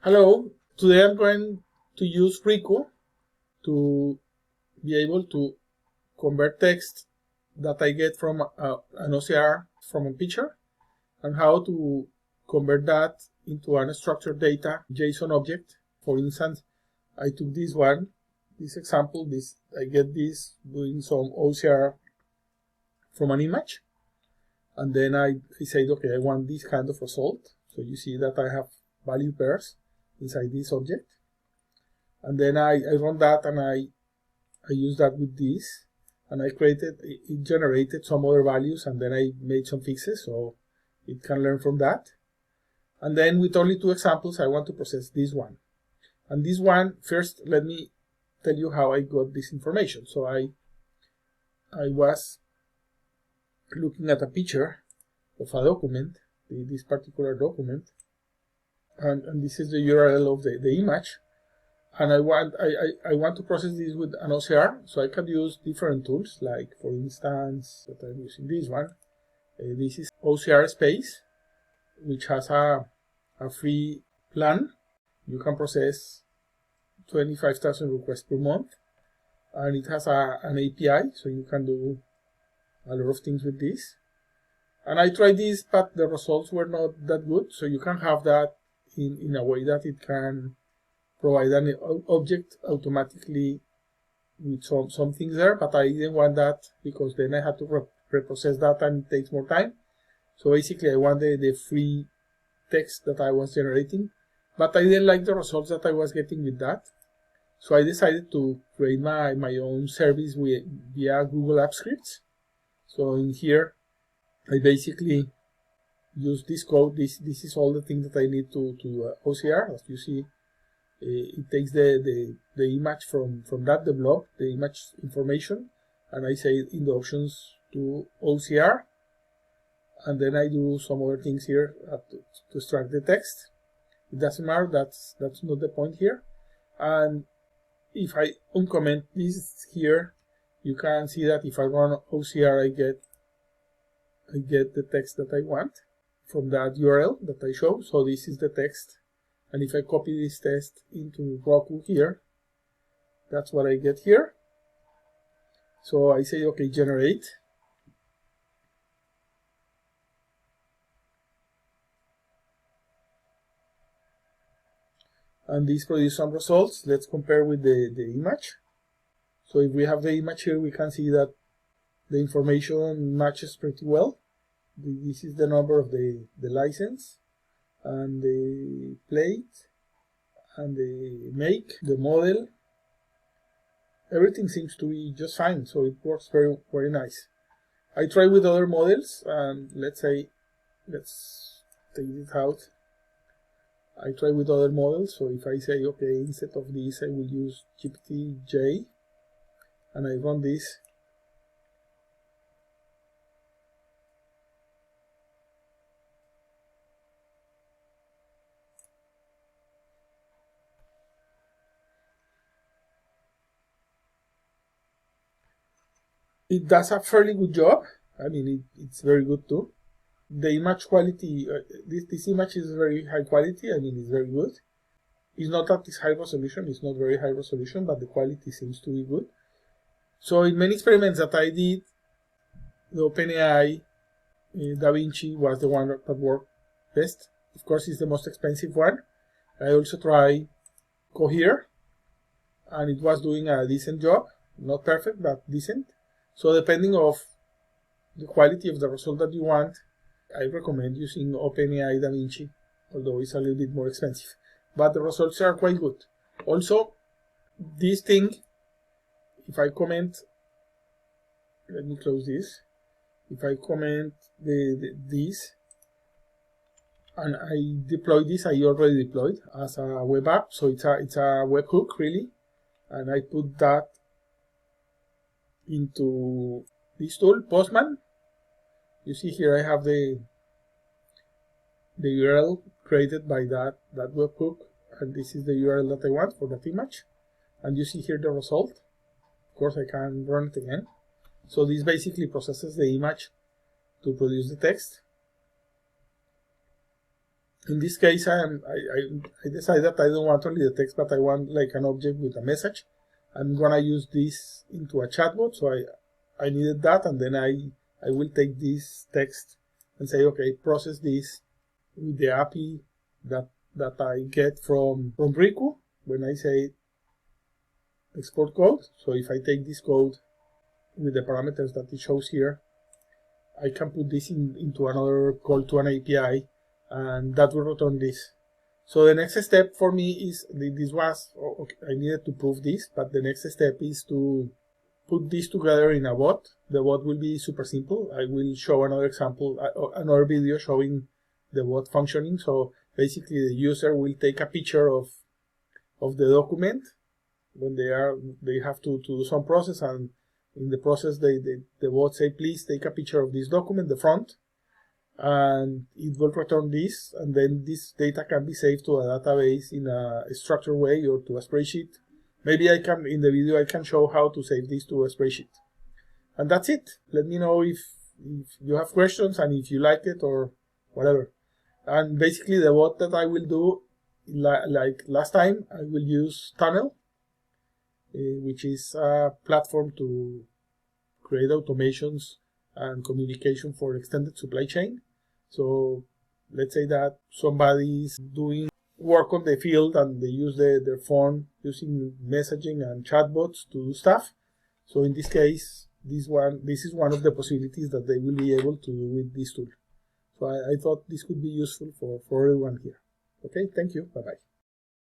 Hello, today I'm going to use Riku to be able to convert text that I get from an OCR from a picture and how to convert that into unstructured data JSON object. For instance, I took this example, I get this doing some OCR from an image, and then I said, okay, I want this kind of result. So you see that I have value pairs inside this object, and then I run that, and I use that with this, and it generated some other values, and then I made some fixes so it can learn from that. And then with only two examples, I want to process this one. And this one, first, let me tell you how I got this information. So I was looking at a picture of a document, this particular document, and this is the URL of the image, and I want to process this with an OCR, so I can use different tools, like for instance that I'm using this one. This is OCR Space, which has a free plan. You can process 25,000 requests per month, and it has an API, so you can do a lot of things with this. And I tried this, but the results were not that good, so you can have that in a way that it can provide an object automatically with some things there, but I didn't want that because then I had to reprocess that and it takes more time. So basically I wanted the free text that I was generating, but I didn't like the results that I was getting with that. So I decided to create my own service via Google Apps Scripts. So in here I basically use this code. This is all the things that I need to OCR. As you see, it takes the image from that, the blob, the image information, and I say in the options to OCR, and then I do some other things here to extract the text. It doesn't matter, that's not the point here. And if I uncomment this here, you can see that if I run OCR, I get the text that I want from that URL that I show. So this is the text, and if I copy this text into Roku here, that's what I get here. So I say, okay, generate, and this produces some results. Let's compare with the image. So if we have the image here, we can see that the information matches pretty well. This is the number of the license, and the plate, and the make, the model. Everything seems to be just fine, so it works very, very nice. I try with other models, and let's take it out. I try with other models, so if I say, okay, instead of this I will use GPT-J, and I run this, it does a fairly good job. I mean, it's very good too. The image quality, this image is very high quality. I mean, it's very good. It's not that it's high resolution, it's not very high resolution, but the quality seems to be good. So in many experiments that I did, the OpenAI DaVinci was the one that worked best. Of course, it's the most expensive one. I also tried Cohere, and it was doing a decent job. Not perfect, but decent. So depending of the quality of the result that you want, I recommend using OpenAI DaVinci, although it's a little bit more expensive. But the results are quite good. Also, this thing, if I comment, let me close this. If I comment this, and I deploy this, I already deployed as a web app, so it's a webhook really, and I put that into this tool, Postman. You see here I have the URL created by that webhook, and this is the URL that I want for that image, and you see here the result. Of course, I can run it again. So this basically processes the image to produce the text, In this case, I decided that I don't want only the text, but I want like an object with a message. I'm gonna use this into a chatbot, so I needed that, and then I will take this text and say, okay, process this with the API that I get from Riku when I say export code. So if I take this code with the parameters that it shows here, I can put this into another call to an API, and that will return this. So the next step for me is, this was, okay, I needed to prove this, but the next step is to put this together in a bot. The bot will be super simple. I will show another example, another video showing the bot functioning. So basically the user will take a picture of the document when they have to do some process, and in the process the bot say, please take a picture of this document, the front, and it will return this, and then this data can be saved to a database in a structured way or to a spreadsheet. Maybe I can, in the video, I can show how to save this to a spreadsheet. And that's it. Let me know if you have questions and if you like it or whatever. And basically the bot that I will do, like last time, I will use Tunnel, which is a platform to create automations and communication for extended supply chain. So let's say that somebody is doing work on the field and they use their phone using messaging and chatbots to do stuff. So in this case, this is one of the possibilities that they will be able to do with this tool. So I thought this could be useful for everyone here. Okay, thank you. Bye-bye.